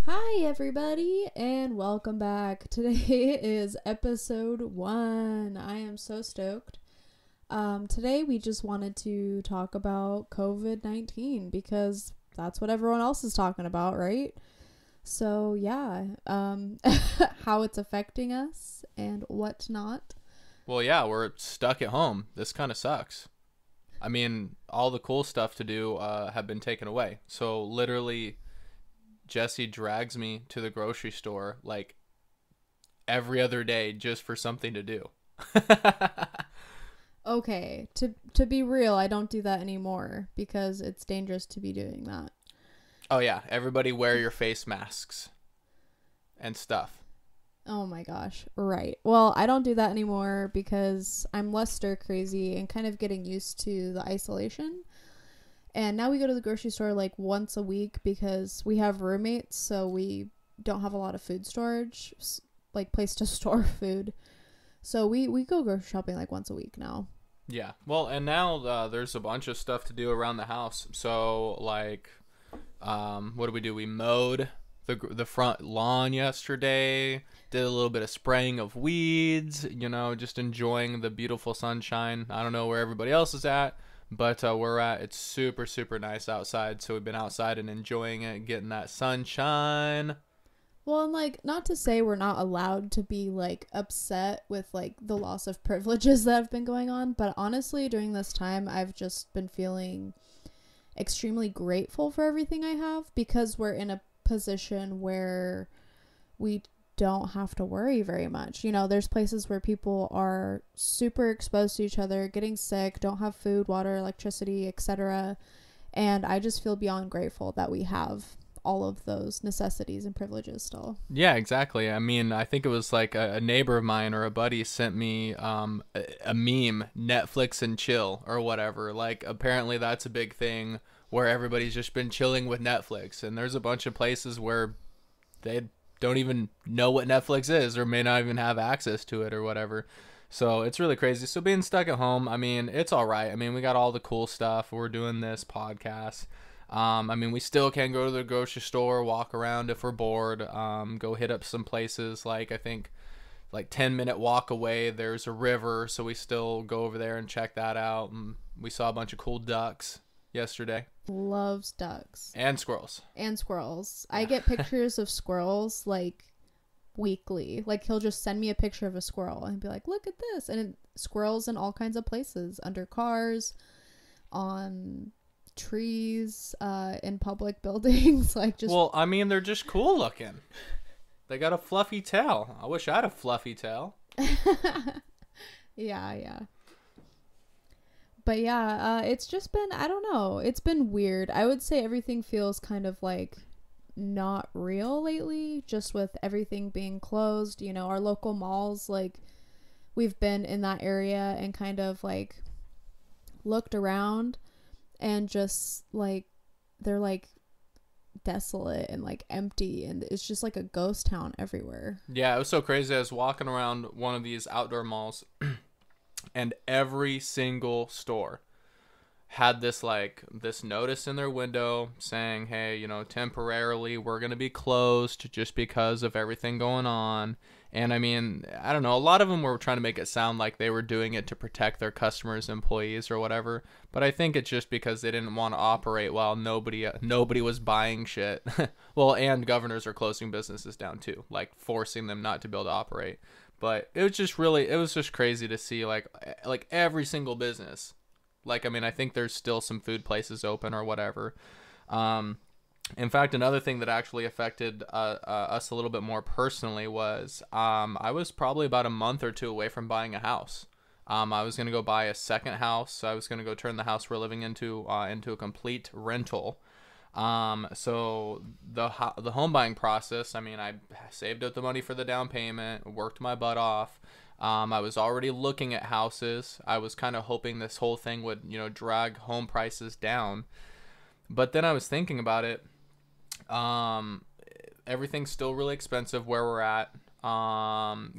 Hi, everybody, and welcome back. Today is episode 1. I am so stoked. Today we just wanted to talk about COVID-19 because that's what everyone else is talking about, right? So, yeah, how it's affecting us and whatnot. Well, yeah, we're stuck at home. This kind of sucks. I mean, all the cool stuff to do have been taken away. So literally, Jesse drags me to the grocery store like every other day just for something to do. Okay, to be real, I don't do that anymore because it's dangerous to be doing that. Oh yeah, everybody wear your face masks and stuff. Oh my gosh. Right. Well, I don't do that anymore because I'm less stir crazy and kind of getting used to the isolation. And now we go to the grocery store like once a week because we have roommates, so we don't have a lot of food storage, like place to store food. So we go grocery shopping like once a week now. Yeah. Well, and now there's a bunch of stuff to do around the house. So like, what do we do? We mowed the front lawn yesterday. Did a little bit of spraying of weeds. Just enjoying the beautiful sunshine. I don't know where everybody else is at, but we're at. It's super super nice outside. So we've been outside and enjoying it, getting that sunshine. Well, and like, not to say we're not allowed to be like upset with like the loss of privileges that have been going on, but honestly, during this time, I've just been feeling extremely grateful for everything I have because we're in a position where we don't have to worry very much. There's places where people are super exposed to each other, getting sick, don't have food, water, electricity, etc. And I just feel beyond grateful that we have all of those necessities and privileges still. Yeah, exactly. I mean, I think it was like a neighbor of mine or a buddy sent me a meme, Netflix and chill or whatever. Like, apparently that's a big thing where everybody's just been chilling with Netflix. And there's a bunch of places where they don't even know what Netflix is or may not even have access to it or whatever. So it's really crazy. So being stuck at home, I mean, it's all right. I mean, we got all the cool stuff. We're doing this podcast. I mean, we still can go to the grocery store, walk around if we're bored, go hit up some places. Like, I think like 10-minute walk away, there's a river. So we still go over there and check that out. And we saw a bunch of cool ducks yesterday. Loves ducks. And squirrels. And squirrels. I get pictures of squirrels like weekly. Like, he'll just send me a picture of a squirrel and be like, look at this. And squirrels in all kinds of places, under cars, on trees, in public buildings. Like, just, well, I mean, they're just cool looking. They got a fluffy tail. I wish I had a fluffy tail. yeah. But yeah, it's just been, I don't know, it's been weird. I would say everything feels kind of like not real lately, just with everything being closed. Our local malls, like, we've been in that area and kind of like looked around and just like they're like desolate and like empty, and it's just like a ghost town everywhere. Yeah, it was so crazy. I was walking around one of these outdoor malls and every single store had this notice in their window saying, hey, temporarily we're going to be closed just because of everything going on. And I mean, I don't know, a lot of them were trying to make it sound like they were doing it to protect their customers, employees or whatever, but I think it's just because they didn't want to operate while nobody was buying shit. Well, and governors are closing businesses down too, like forcing them not to be able to operate. But it was just crazy to see like every single business. Like, I mean, I think there's still some food places open or whatever. In fact, another thing that actually affected us a little bit more personally was I was probably about a month or two away from buying a house. I was going to go buy a second house. I was going to go turn the house we're living into a complete rental. So the home buying process, I mean, I saved up the money for the down payment, worked my butt off. I was already looking at houses. I was kind of hoping this whole thing would, drag home prices down. But then I was thinking about it. Everything's still really expensive where we're at.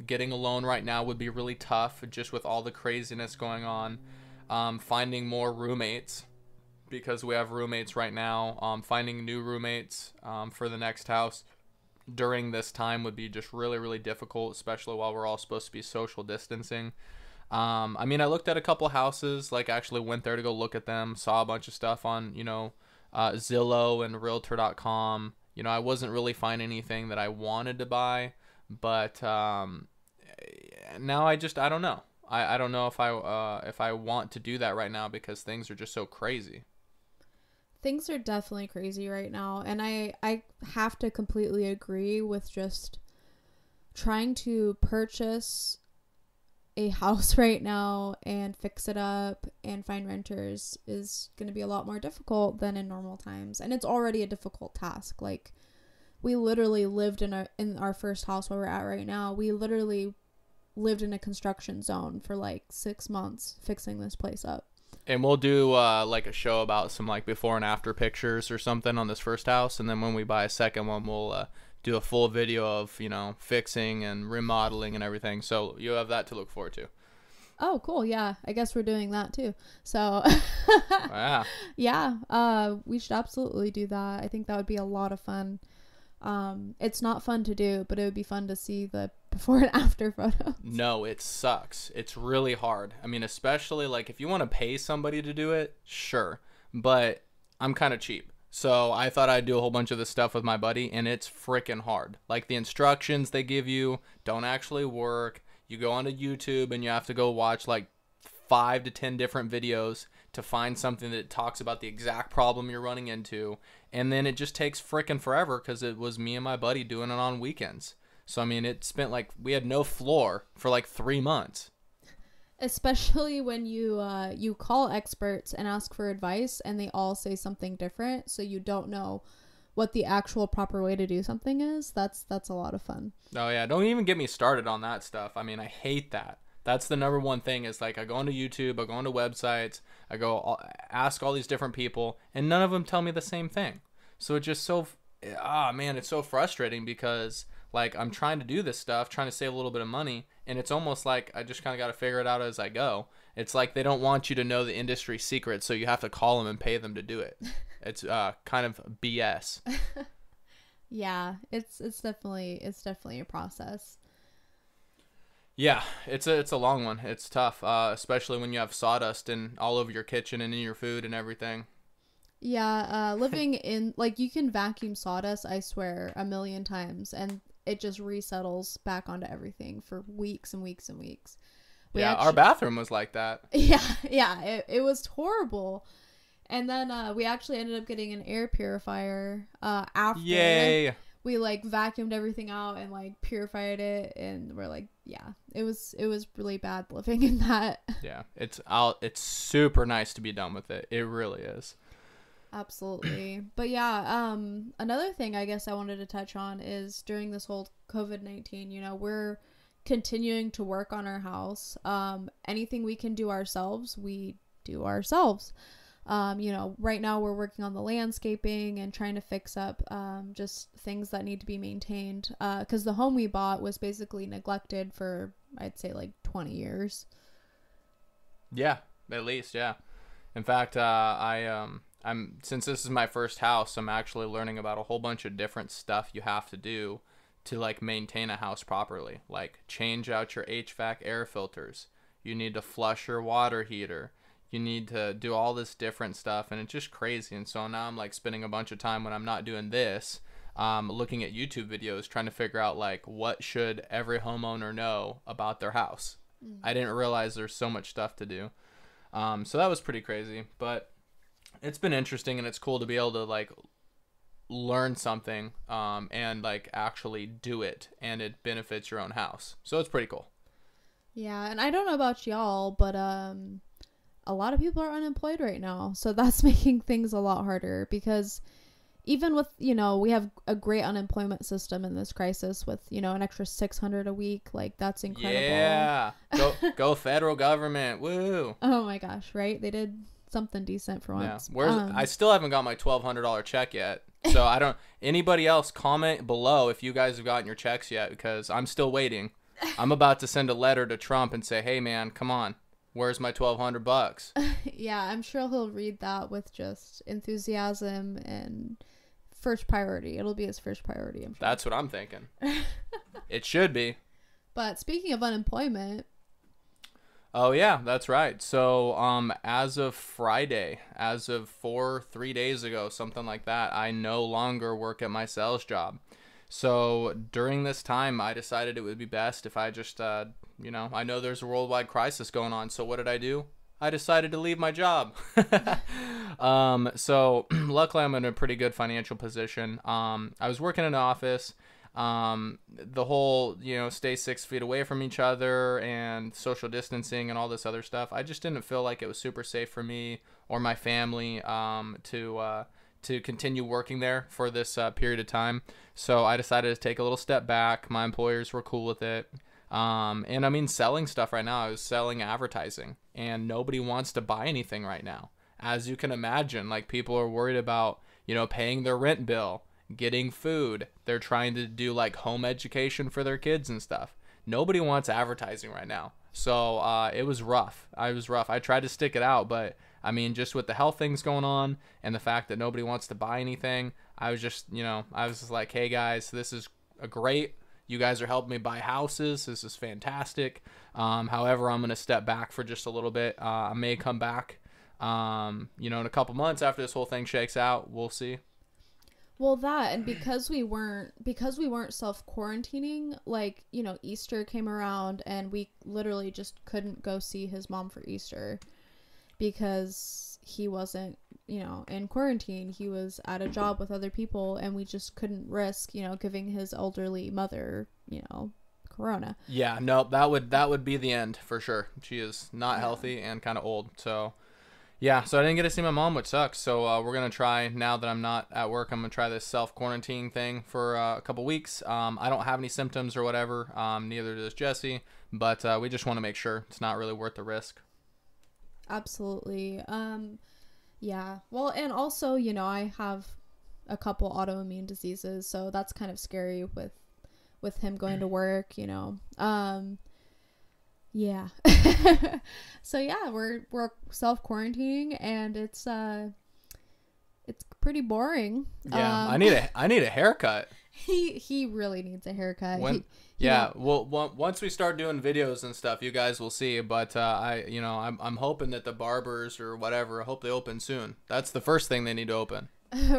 Getting a loan right now would be really tough just with all the craziness going on. Finding more roommates because we have roommates right now. Finding new roommates for the next house during this time would be just really, really difficult, especially while we're all supposed to be social distancing. I mean, I looked at a couple houses, like actually went there to go look at them, saw a bunch of stuff on, Zillow and Realtor.com. I wasn't really finding anything that I wanted to buy, but now I don't know. I don't know if I want to do that right now because things are just so crazy. Things are definitely crazy right now, and I have to completely agree with just trying to purchase a house right now and fix it up and find renters is going to be a lot more difficult than in normal times, and it's already a difficult task. Like, we literally lived in our first house where we're at right now. We literally lived in a construction zone for like 6 months fixing this place up. And we'll do like a show about some like before and after pictures or something on this first house, and then when we buy a second one, we'll do a full video of fixing and remodeling and everything. So you have that to look forward to. Oh, cool. Yeah, I guess we're doing that too. So Yeah. Yeah, we should absolutely do that. I think that would be a lot of fun. It's not fun to do, but it would be fun to see the before and after photos. No, it sucks. It's really hard. I mean, especially like if you want to pay somebody to do it, sure. But I'm kind of cheap. So I thought I'd do a whole bunch of this stuff with my buddy, and it's freaking hard. Like, the instructions they give you don't actually work. You go onto YouTube and you have to go watch like 5 to 10 different videos to find something that talks about the exact problem you're running into. And then it just takes freaking forever because it was me and my buddy doing it on weekends. So, I mean, it spent like, we had no floor for like 3 months. Especially when you call experts and ask for advice and they all say something different, so you don't know what the actual proper way to do something is. That's a lot of fun. Oh yeah, don't even get me started on that stuff. I mean, I hate that. That's the number one thing is like I go onto YouTube, I go onto websites, I go ask all these different people, and none of them tell me the same thing. So it's just so, it's so frustrating because like I'm trying to do this stuff, trying to save a little bit of money, and it's almost like I just kind of got to figure it out as I go. It's like they don't want you to know the industry secrets, so you have to call them and pay them to do it. It's kind of BS. Yeah, it's definitely a process. Yeah, it's a long one. It's tough, especially when you have sawdust all over your kitchen and in your food and everything. Yeah, living in, like, you can vacuum sawdust, I swear, a million times, and it just resettles back onto everything for weeks and weeks and weeks. Our bathroom was like that. Yeah, it was horrible. And then we actually ended up getting an air purifier after. Yay! We like vacuumed everything out and like purified it, and we're like, yeah, it was really bad living in that. Yeah, it's super nice to be done with it. It really is. Absolutely. But yeah, another thing I guess I wanted to touch on is during this whole COVID-19, we're continuing to work on our house. Anything we can do ourselves, we do ourselves. Right now we're working on the landscaping and trying to fix up just things that need to be maintained, because the home we bought was basically neglected for, I'd say, like 20 years. Yeah, at least, yeah. In fact, I'm since this is my first house, I'm actually learning about a whole bunch of different stuff you have to do to like maintain a house properly. Like change out your HVAC air filters. You need to flush your water heater. You need to do all this different stuff, and it's just crazy. And so now I'm like spending a bunch of time when I'm not doing this, looking at YouTube videos, trying to figure out like what should every homeowner know about their house. I didn't realize there's so much stuff to do. So that was pretty crazy, but it's been interesting, and it's cool to be able to like learn something and like actually do it, and it benefits your own house. So it's pretty cool. Yeah, and I don't know about y'all, but a lot of people are unemployed right now, so that's making things a lot harder, because even with, we have a great unemployment system in this crisis with, an extra $600 a week, like that's incredible. Yeah, go federal government, woo. Oh my gosh, right? They did something decent for once. Yeah. I still haven't got my $1,200 check yet, so I don't. Anybody else comment below if you guys have gotten your checks yet, because I'm still waiting. I'm about to send a letter to Trump and say, hey man, come on. Where's my $1,200? Yeah, I'm sure he'll read that with just enthusiasm and first priority. It'll be his first priority, I'm sure. That's what I'm thinking. It should be. But speaking of unemployment. Oh, yeah, that's right. So as of Friday, as of 3 days ago, something like that, I no longer work at my sales job. So during this time, I decided it would be best if I just, I know there's a worldwide crisis going on. So what did I do? I decided to leave my job. So luckily I'm in a pretty good financial position. I was working in an office. The whole, stay 6 feet away from each other and social distancing and all this other stuff. I just didn't feel like it was super safe for me or my family, to continue working there for this period of time. So I decided to take a little step back. My employers were cool with it. And I mean, selling stuff right now, I was selling advertising, and nobody wants to buy anything right now. As you can imagine, like, people are worried about, paying their rent bill, getting food. They're trying to do like home education for their kids and stuff. Nobody wants advertising right now. So it was rough. I tried to stick it out, but I mean, just with the health things going on and the fact that nobody wants to buy anything, I was just like, hey guys, this is great. You guys are helping me buy houses. This is fantastic. However, I'm going to step back for just a little bit. I may come back, in a couple months after this whole thing shakes out. We'll see. Well, that, and because we weren't self-quarantining, like, Easter came around and we literally just couldn't go see his mom for Easter because he wasn't, in quarantine. He was at a job with other people, and we just couldn't risk, giving his elderly mother, corona. Yeah, no, that would be the end for sure. She is not healthy and kind of old, so yeah, so I didn't get to see my mom, which sucks. So we're going to try, now that I'm not at work, I'm going to try this self-quarantine thing for a couple weeks. I don't have any symptoms or whatever. Neither does Jesse. But we just want to make sure it's not really worth the risk. Absolutely. Yeah. Well, and also, I have a couple autoimmune diseases, so that's kind of scary with him going to work, Yeah. So yeah, we're self-quarantining, and it's pretty boring. Yeah, I need a haircut. He really needs a haircut. Well, once we start doing videos and stuff, you guys will see. But I'm hoping that the barbers or whatever, I hope they open soon. That's the first thing they need to open.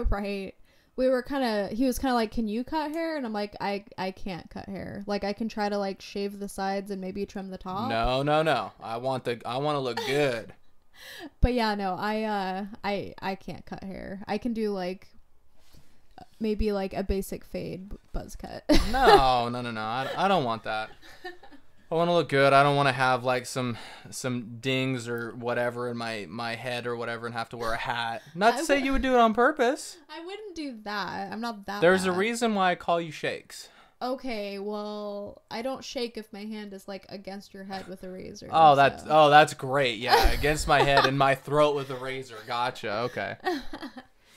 Right. He was kind of like, can you cut hair? And I'm like, I can't cut hair. Like, I can try to like shave the sides and maybe trim the top. No. I want to look good. But yeah, no, I can't cut hair. I can do like maybe like a basic fade buzz cut. No. I don't want that. I want to look good. I don't want to have like some dings or whatever in my head or whatever and have to wear a hat. Not to say you would do it on purpose. I wouldn't do that. I'm not that There's bad. a reason why I call you Shakes. Okay, well, I don't shake if my hand is like against your head with a razor. That's great. Yeah, against my head and my throat with a razor. Gotcha. Okay.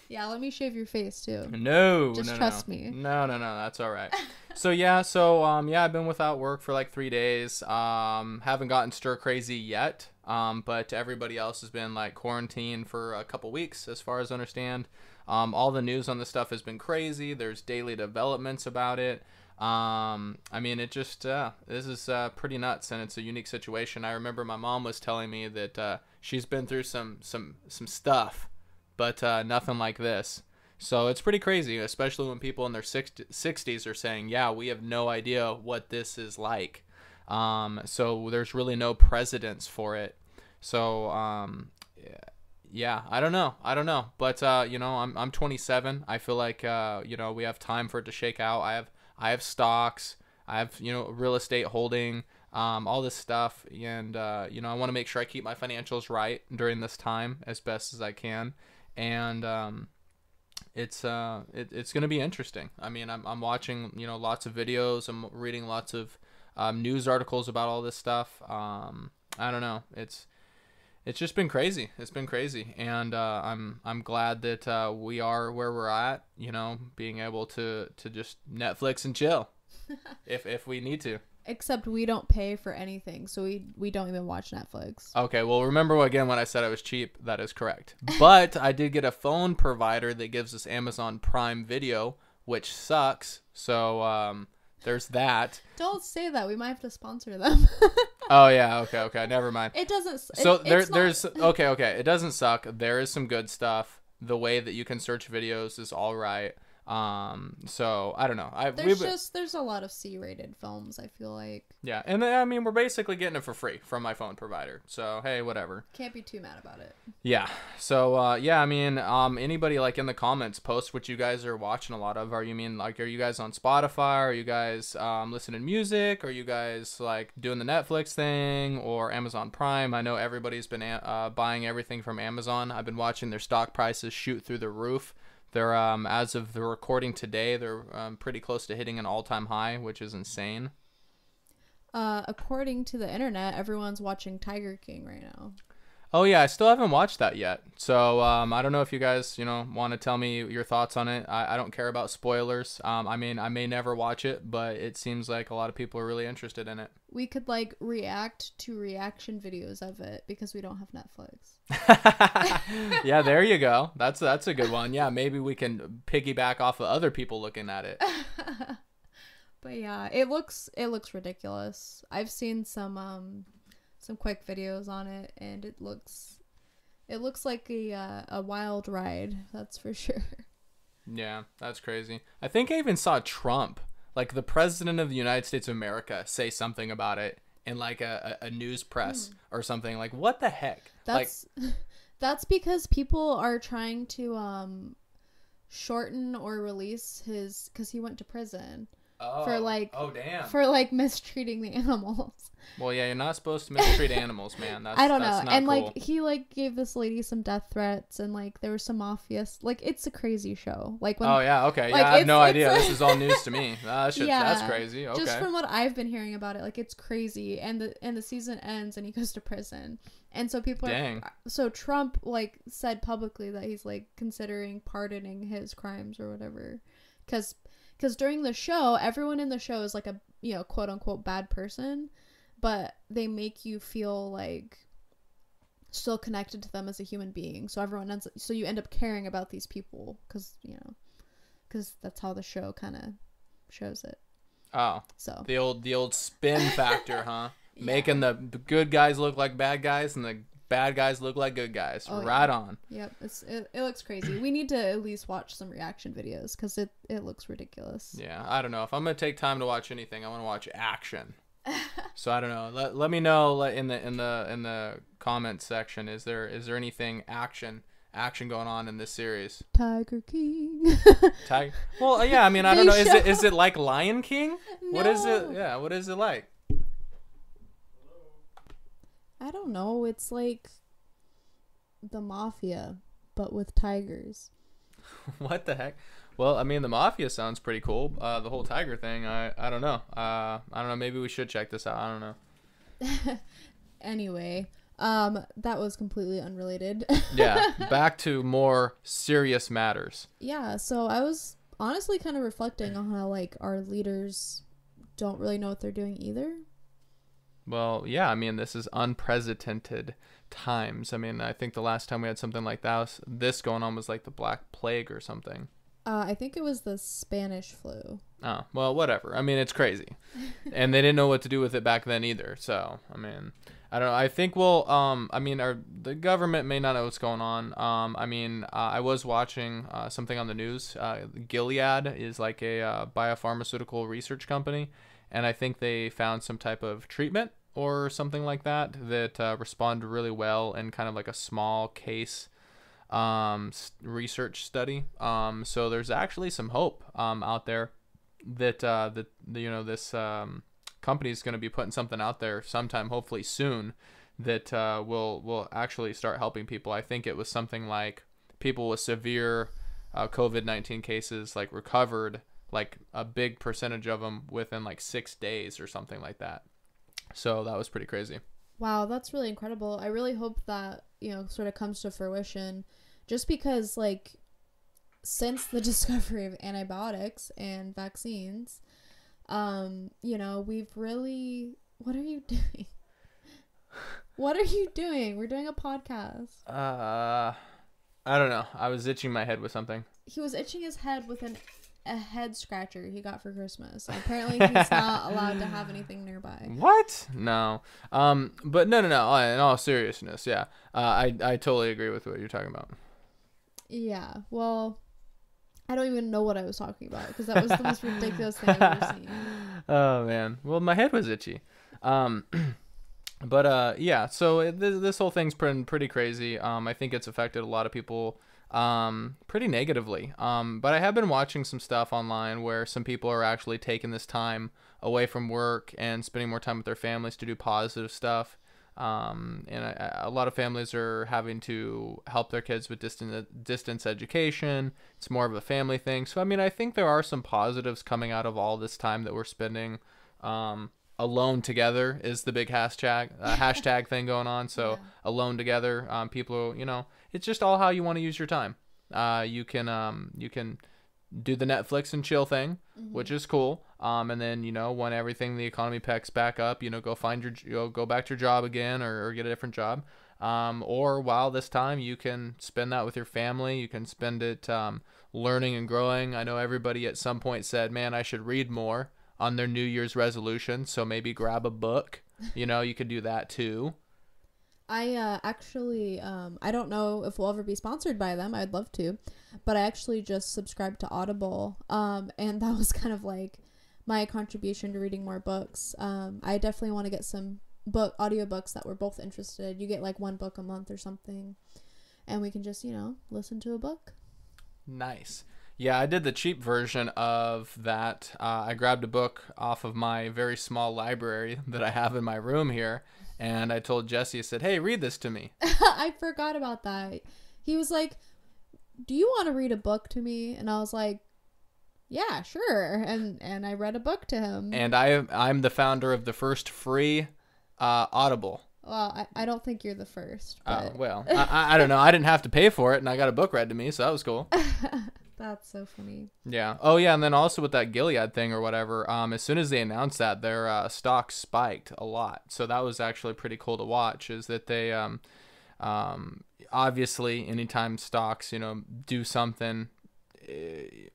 Yeah, let me shave your face too. No, just trust me. No, that's all right. I've been without work for like 3 days. Haven't gotten stir crazy yet. But everybody else has been like quarantined for a couple weeks, as far as I understand. All the news on this stuff has been crazy. There's daily developments about it. I mean, it just this is pretty nuts, and it's a unique situation. I remember my mom was telling me that she's been through some stuff, but nothing like this. So it's pretty crazy, especially when people in their 60s are saying, yeah, we have no idea what this is like. So there's really no precedence for it. So yeah, I don't know. But I'm 27. I feel like we have time for it to shake out. I have stocks. I have real estate holding, all this stuff, and I want to make sure I keep my financials right during this time as best as I can. And it's gonna be interesting. I mean, I'm watching lots of videos. I'm reading lots of news articles about all this stuff. I don't know. It's just been crazy. It's been crazy, and I'm glad that we are where we're at. Being able to just Netflix and chill. if we need to. Except we don't pay for anything, so we don't even watch Netflix. Okay, well, remember again when I said I was cheap? That is correct. But I did get a phone provider that gives us Amazon Prime Video, which sucks. So there's that. Don't say that. We might have to sponsor them. Oh yeah, okay, never mind. It doesn't. So there's okay. It doesn't suck. There is some good stuff. The way that you can search videos is all right. So I don't know. There's a lot of C-rated films, I feel like. Yeah, and I mean we're basically getting it for free from my phone provider. So hey, whatever. Can't be too mad about it. Yeah. So yeah, I mean, anybody like in the comments post what you guys are watching a lot of. Are you guys on Spotify? Are you guys listening to music? Are you guys like doing the Netflix thing or Amazon Prime? I know everybody's been buying everything from Amazon. I've been watching their stock prices shoot through the roof. They're as of the recording today, they're pretty close to hitting an all-time high, which is insane. According to the internet, everyone's watching Tiger King right now. Oh yeah, I still haven't watched that yet. So I don't know if you guys want to tell me your thoughts on it. I don't care about spoilers. I mean, I may never watch it, but it seems like a lot of people are really interested in it. We could like react to reaction videos of it because we don't have Netflix. Yeah, there you go. That's a good one. Yeah, maybe we can piggyback off of other people looking at it. But yeah, it looks ridiculous. I've seen some quick videos on it, and it looks like a wild ride. That's for sure. Yeah, that's crazy. I think I even saw Trump, like the president of the United States of America, say something about it in like a news press or something. Like, what the heck? That's because people are trying to shorten or release his, because he went to prison for mistreating the animals. Well, yeah, you're not supposed to mistreat animals, man. I don't know. And cool. like he like gave this lady some death threats, and like there was some mafia. Like it's a crazy show. Like when, oh yeah, okay, like, yeah, I have no idea. This is all news to me. Yeah, that's crazy. Okay. Just from what I've been hearing about it, like it's crazy. And the season ends, and he goes to prison. And so people so Trump like said publicly that he's like considering pardoning his crimes or whatever, because during the show, everyone in the show is like a quote unquote bad person, but they make you feel like still connected to them as a human being. So so you end up caring about these people because that's how the show kind of shows it. Oh, so the old spin factor, huh? Yeah. Making the good guys look like bad guys and the bad guys look like good guys. Oh, right yeah. on. Yep, it looks crazy. We need to at least watch some reaction videos because it looks ridiculous. Yeah, I don't know. If I'm gonna take time to watch anything, I want to watch action. So I don't know. Let me know in the comments section. Is there anything action going on in this series? Tiger King. Tiger. Well, yeah. I mean, I don't know. Is it like Lion King? No. What is it? Yeah. What is it like? I don't know. It's like the mafia, but with tigers. What the heck? Well, I mean, the mafia sounds pretty cool. The whole tiger thing, I don't know. I don't know. Maybe we should check this out. I don't know. Anyway, that was completely unrelated. Yeah, back to more serious matters. Yeah, so I was honestly kind of reflecting on how like our leaders don't really know what they're doing either. Well, yeah, I mean, this is unprecedented times. I mean, I think the last time we had something like this going on was like the Black Plague or something. I think it was the Spanish flu. Oh, well, whatever. I mean, it's crazy. And they didn't know what to do with it back then either. So, I mean, I don't know. I think the government may not know what's going on. I was watching something on the news. Gilead is like a biopharmaceutical research company. And I think they found some type of treatment or something like that responded really well in kind of like a small case research study. So there's actually some hope out there that this company is going to be putting something out there sometime, hopefully soon, that will actually start helping people. I think it was something like people with severe COVID-19 cases like recovered, like a big percentage of them within like 6 days or something like that. So that was pretty crazy. Wow, that's really incredible. I really hope that, sort of comes to fruition, just because since the discovery of antibiotics and vaccines, You know, we've really, what are you doing? What are you doing? We're doing a podcast. I don't know. I was itching my head with something. He was itching his head with a head scratcher he got for Christmas. Apparently he's not allowed to have anything nearby. What? No. But no. In all seriousness, yeah. I totally agree with what you're talking about. Yeah. Well, I don't even know what I was talking about because that was the most ridiculous thing I've ever seen. Oh man. Well, my head was itchy. But yeah. So this whole thing's pretty crazy. I think it's affected a lot of people pretty negatively. But I have been watching some stuff online where some people are actually taking this time away from work and spending more time with their families to do positive stuff. And a lot of families are having to help their kids with distance education. It's more of a family thing. So, I mean, I think there are some positives coming out of all this time that we're spending. Alone together is the big hashtag thing going on. So yeah. Alone together, people, you know, it's just all how you want to use your time. You can do the Netflix and chill thing, which is cool. And then, you know, when the economy picks back up, you know, go back to your job again or get a different job. Or while this time you can spend that with your family, you can spend it, learning and growing. I know everybody at some point said, man, I should read more on their New Year's resolution. So maybe grab a book, you know, you could do that too. I actually, I don't know if we'll ever be sponsored by them. I'd love to, but I actually just subscribed to Audible. And that was kind of like my contribution to reading more books. I definitely want to get some audiobooks that we're both interested. You get like one book a month or something, and we can just, you know, listen to a book. Nice. Yeah, I did the cheap version of that. I grabbed a book off of my very small library that I have in my room here, and I told Jesse, I said, hey, read this to me. I forgot about that. He was like, do you want to read a book to me? And I was like, yeah, sure. And I read a book to him. And I'm the founder of the first free Audible. Well, I don't think you're the first. But... well, I don't know. I didn't have to pay for it, and I got a book read to me, so that was cool. That's so funny. Yeah. Oh, yeah, and then also with that Gilead thing or whatever, as soon as they announced that, their stock spiked a lot. So that was actually pretty cool to watch, is that they obviously anytime stocks, you know, do something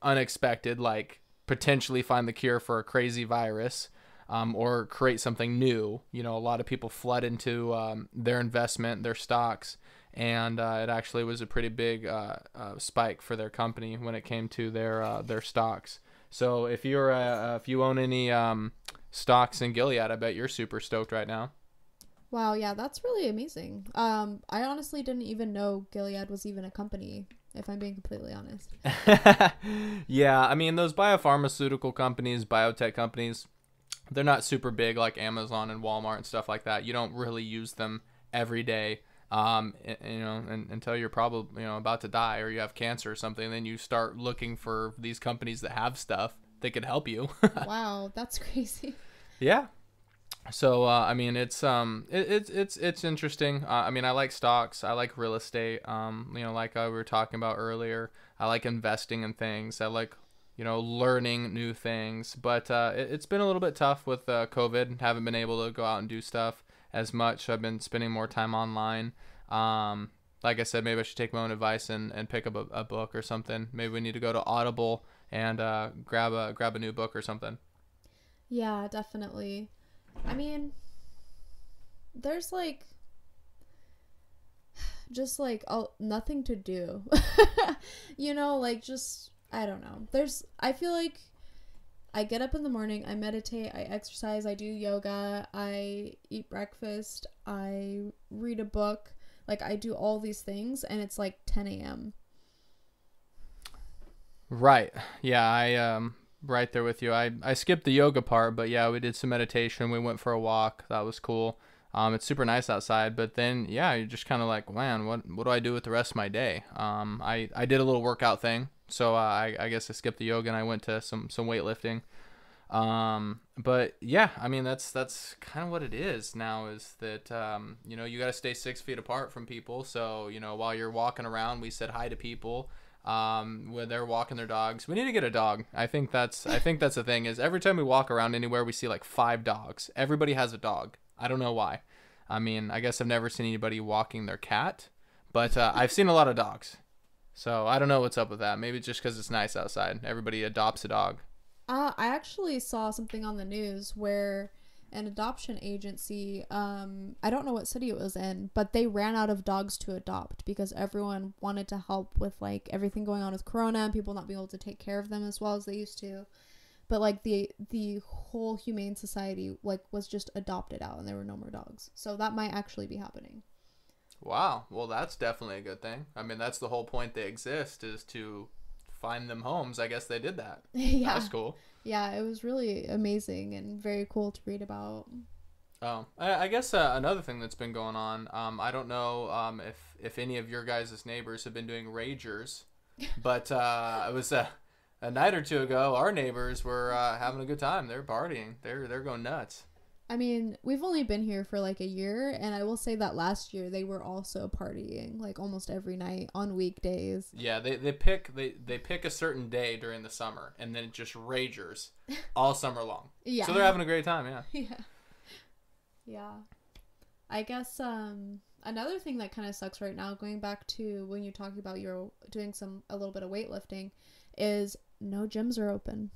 unexpected, like potentially find the cure for a crazy virus, or create something new, you know, a lot of people flood into their investment, their stocks, and it actually was a pretty big spike for their company when it came to their stocks. So if you own any stocks in Gilead, I bet you're super stoked right now. Wow, yeah, that's really amazing. I honestly didn't even know Gilead was even a company, if I'm being completely honest. Yeah, I mean, those biopharmaceutical companies, biotech companies, they're not super big like Amazon and Walmart and stuff like that. You don't really use them every day, you know, until you're probably, you know, about to die or you have cancer or something. Then you start looking for these companies that have stuff that could help you. Wow, that's crazy. Yeah. So, I mean, it's interesting. I mean, I like stocks. I like real estate. You know, like we were talking about earlier, I like investing in things. I like, you know, learning new things, but it's been a little bit tough with COVID. Haven't been able to go out and do stuff as much. I've been spending more time online. Like I said, maybe I should take my own advice and pick up a book or something. Maybe we need to go to Audible and grab a new book or something. Yeah, definitely. I mean, there's like just like nothing to do. You know, like just I don't know. I feel like I get up in the morning, I meditate, I exercise, I do yoga, I eat breakfast, I read a book. Like I do all these things and it's like 10 a.m. Right. Yeah, I right there with you. I skipped the yoga part, but yeah, we did some meditation. We went for a walk. That was cool. It's super nice outside, but then yeah, you're just kind of like, man, what do I do with the rest of my day? I did a little workout thing, so I guess I skipped the yoga and I went to some weightlifting. But yeah, I mean that's kind of what it is now. Is that you know, you got to stay 6 feet apart from people. So you know, while you're walking around, we said hi to people. when they're walking their dogs. We need to get a dog. I think that's the thing is every time we walk around anywhere, we see like 5 dogs. Everybody has a dog. I don't know why. I mean, I guess I've never seen anybody walking their cat, but I've seen a lot of dogs. So I don't know what's up with that. Maybe just because it's nice outside. Everybody adopts a dog. I actually saw something on the news where an adoption agency, I don't know what city it was in, but they ran out of dogs to adopt because everyone wanted to help with like everything going on with Corona and people not being able to take care of them as well as they used to. But like the whole humane society like was just adopted out and there were no more dogs. So that might actually be happening. Wow. Well, that's definitely a good thing. I mean, that's the whole point they exist is to find them homes. I guess they did that. Yeah. That's cool. Yeah, it was really amazing and very cool to read about. Oh, I guess another thing that's been going on, I don't know if any of your guys' neighbors have been doing ragers, but it was a night or two ago, our neighbors were having a good time. They're partying. They're going nuts. I mean, we've only been here for like a year, and I will say that last year they were also partying like almost every night on weekdays. Yeah, they pick a certain day during the summer, and then it just ragers all summer long. Yeah. So they're having a great time. Yeah. Yeah. Yeah. I guess another thing that kind of sucks right now, going back to when you're talking about you're doing a little bit of weightlifting, is no gyms are open.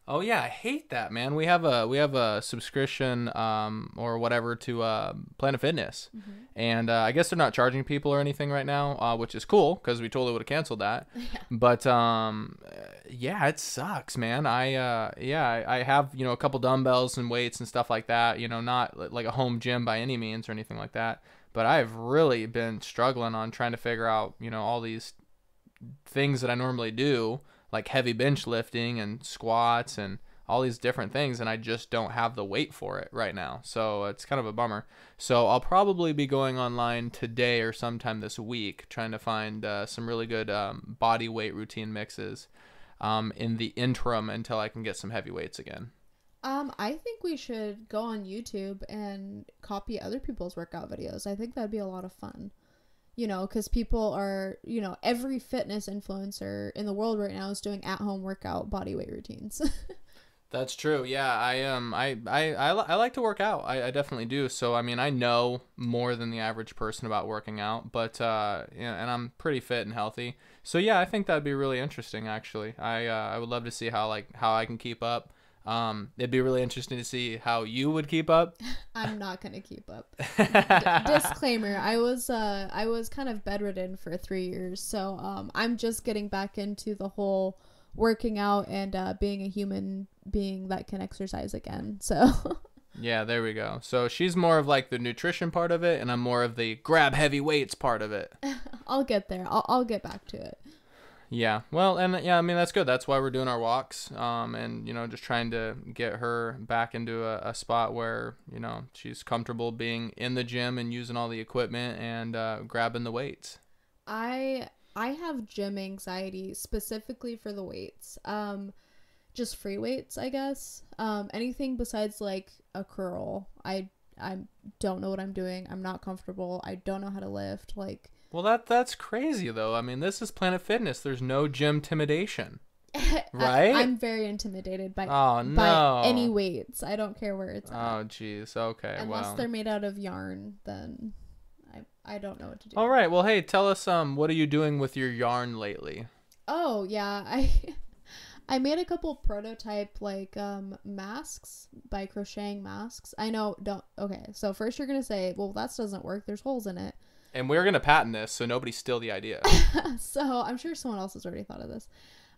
Oh yeah, I hate that, man. We have a subscription or whatever to Planet Fitness, and I guess they're not charging people or anything right now, which is cool because we totally would have canceled that. Yeah. But yeah, it sucks, man. I have a couple dumbbells and weights and stuff like that. Not like a home gym by any means or anything like that. But I've really been struggling on trying to figure out all these things that I normally do, like heavy bench lifting and squats and all these different things, and I just don't have the weight for it right now. So it's kind of a bummer. So I'll probably be going online today or sometime this week trying to find some really good body weight routine mixes in the interim until I can get some heavy weights again. I think we should go on YouTube and copy other people's workout videos. I think that'd be a lot of fun. Because people are, every fitness influencer in the world right now is doing at-home workout body weight routines. That's true. Yeah, I like to work out. I definitely do. So I mean, I know more than the average person about working out, but and I'm pretty fit and healthy. So yeah, I think that'd be really interesting. Actually, I would love to see how I can keep up. It'd be really interesting to see how you would keep up. I'm not gonna keep up. Disclaimer: I was kind of bedridden for 3 years, so I'm just getting back into the whole working out and being a human being that can exercise again. So yeah, there we go. So she's more of like the nutrition part of it, and I'm more of the grab heavy weights part of it. I'll get there. I'll get back to it. Yeah, well, and yeah, I mean, that's good. That's why we're doing our walks, and, just trying to get her back into a spot where, she's comfortable being in the gym and using all the equipment and grabbing the weights. I have gym anxiety specifically for the weights. Just free weights, I guess. Anything besides like a curl, I don't know what I'm doing. I'm not comfortable. I don't know how to lift, like. Well, that's crazy, though. I mean, this is Planet Fitness. There's no gym intimidation, right? I'm very intimidated by any weights. I don't care where it's at. Oh, jeez. Okay, Unless they're made out of yarn, then I don't know what to do. All right. Well, hey, tell us what are you doing with your yarn lately? Oh, yeah. I made a couple prototype like masks by crocheting masks. I know. Okay, so first you're gonna say, well, that doesn't work. There's holes in it. And we're going to patent this, so nobody steal the idea. So I'm sure someone else has already thought of this.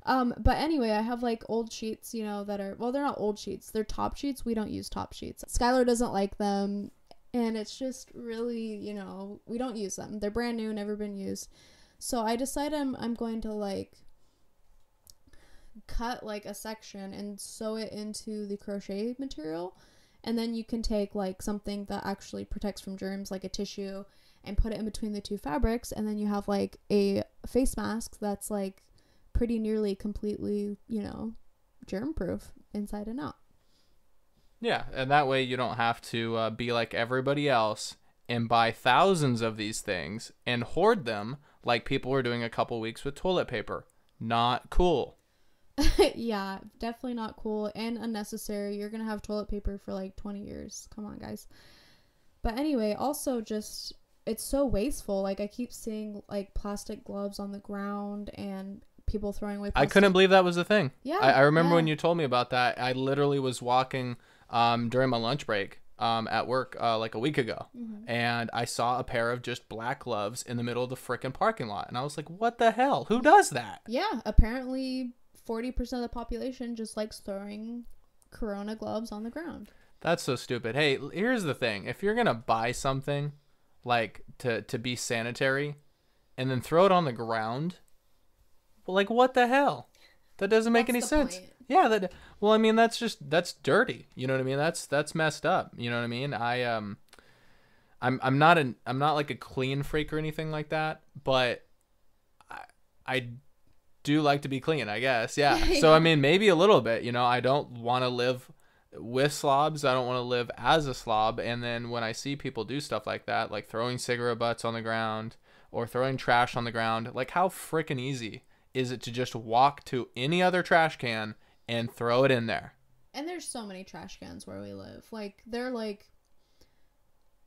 But anyway, I have like old sheets, that are, well, they're not old sheets. They're top sheets. We don't use top sheets. Skylar doesn't like them. And it's just really, we don't use them. They're brand new, never been used. So I decided I'm going to like cut like a section and sew it into the crochet material. And then you can take like something that actually protects from germs, like a tissue, and put it in between the two fabrics, and then you have like a face mask that's like pretty nearly completely, germ proof inside and out. Yeah, and that way you don't have to be like everybody else and buy thousands of these things and hoard them like people were doing a couple weeks with toilet paper. Not cool. Yeah, definitely not cool and unnecessary. You're gonna have toilet paper for like 20 years. Come on, guys. But anyway, also just it's so wasteful. Like I keep seeing like plastic gloves on the ground and people throwing away I plastic. couldn't believe that was a thing. Yeah, I remember yeah. when you told me about that. I literally was walking during my lunch break at work like a week ago. And I saw a pair of just black gloves in the middle of the frickin' parking lot. And I was like, what the hell? Who does that? Yeah, apparently 40% of the population just likes throwing corona gloves on the ground. That's so stupid. Hey, here's the thing. If you're going to buy something like to be sanitary and then throw it on the ground, well, like what the hell? That doesn't make any sense. Point. Yeah, well, I mean, that's dirty. You know what I mean? That's messed up. You know what I mean? I'm not like a clean freak or anything like that, but I do like to be clean, I guess. Yeah. Yeah. So I mean, maybe a little bit, I don't want to live with slobs. I don't want to live as a slob. And then when I see people do stuff like that, like throwing cigarette butts on the ground or throwing trash on the ground, like how freaking easy is it to just walk to any other trash can and throw it in there? And there's so many trash cans where we live.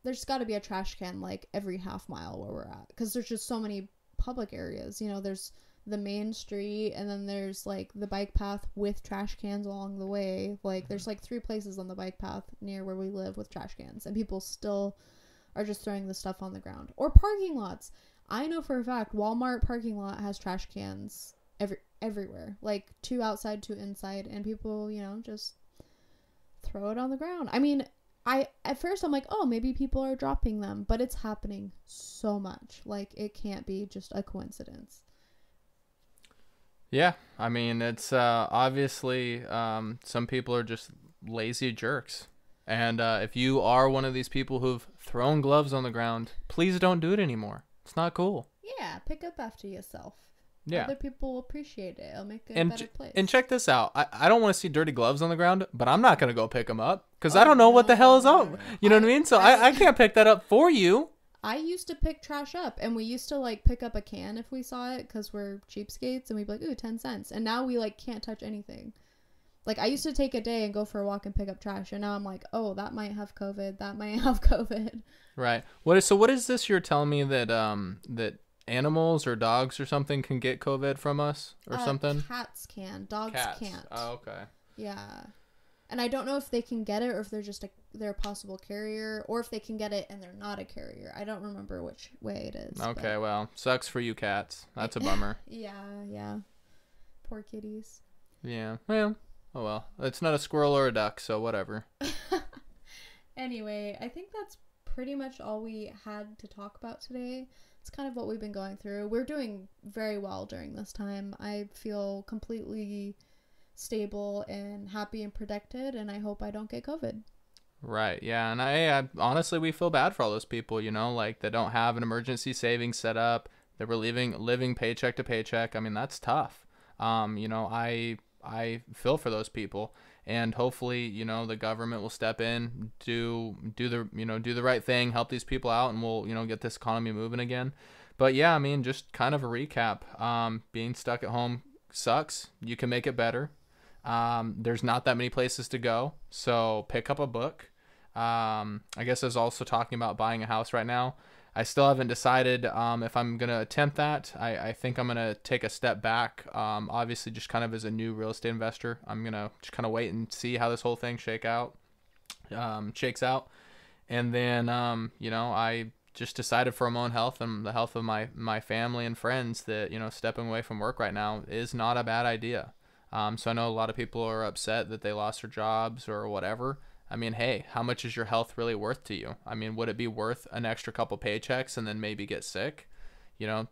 There's got to be a trash can like every half mile where we're at, because there's just so many public areas. There's the main street, and then there's like the bike path with trash cans along the way. Like there's like 3 places on the bike path near where we live with trash cans, and people still are just throwing the stuff on the ground. Or parking lots. I know for a fact Walmart parking lot has trash cans everywhere, like 2 outside, 2 inside, and people just throw it on the ground. I mean, at first I'm like, oh, maybe people are dropping them, but it's happening so much. Like it can't be just a coincidence. Yeah, I mean, it's obviously some people are just lazy jerks. And if you are one of these people who've thrown gloves on the ground, please don't do it anymore. It's not cool. Yeah, pick up after yourself. Yeah. Other people will appreciate it. It'll make it a better place. And check this out. I don't want to see dirty gloves on the ground, but I'm not going to go pick them up because I don't know what the hell is up. You know what I mean? So I can't pick that up for you. I used to pick trash up, and we used to like pick up a can if we saw it because we're cheapskates, and we'd be like, ooh, 10 cents. And now we like can't touch anything. Like I used to take a day and go for a walk and pick up trash, and now I'm like, oh, that might have COVID. That might have COVID. Right. What is this you're telling me that that animals or dogs or something can get COVID from us or something? Cats can. Dogs can't. Oh, okay. Yeah. And I don't know if they can get it or if they're a possible carrier, or if they can get it and they're not a carrier. I don't remember which way it is. Okay, well, sucks for you cats. That's a bummer. Yeah. Poor kitties. Yeah. Well, oh well. It's not a squirrel or a duck, so whatever. Anyway, I think that's pretty much all we had to talk about today. It's kind of what we've been going through. We're doing very well during this time. I feel completely stable and happy and protected, and I hope I don't get COVID. Right. Yeah. And I honestly, we feel bad for all those people, like they don't have an emergency savings set up. They were living paycheck to paycheck. I mean, that's tough. I feel for those people, and hopefully, the government will step in, do the right thing, help these people out, and we'll, get this economy moving again. But yeah, I mean, just kind of a recap. Being stuck at home sucks. You can make it better. There's not that many places to go, so pick up a book. I guess I was also talking about buying a house right now. I still haven't decided if I'm going to attempt that. I think I'm going to take a step back, obviously just kind of as a new real estate investor. I'm going to just kind of wait and see how this whole thing shakes out. And then, I just decided for my own health and the health of my family and friends that, stepping away from work right now is not a bad idea. So I know a lot of people are upset that they lost their jobs or whatever. I mean, hey, how much is your health really worth to you? I mean, would it be worth an extra couple paychecks and then maybe get sick?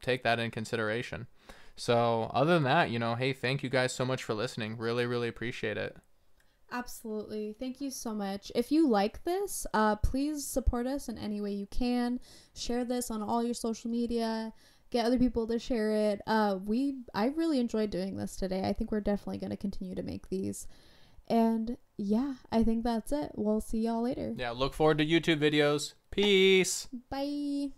Take that in consideration. So other than that, hey, thank you guys so much for listening. Really, really appreciate it. Absolutely. Thank you so much. If you like this, please support us in any way you can. Share this on all your social media. Get other people to share it. I really enjoyed doing this today. I think we're definitely going to continue to make these. And yeah, I think that's it. We'll see y'all later. Yeah, look forward to YouTube videos. Peace. Bye.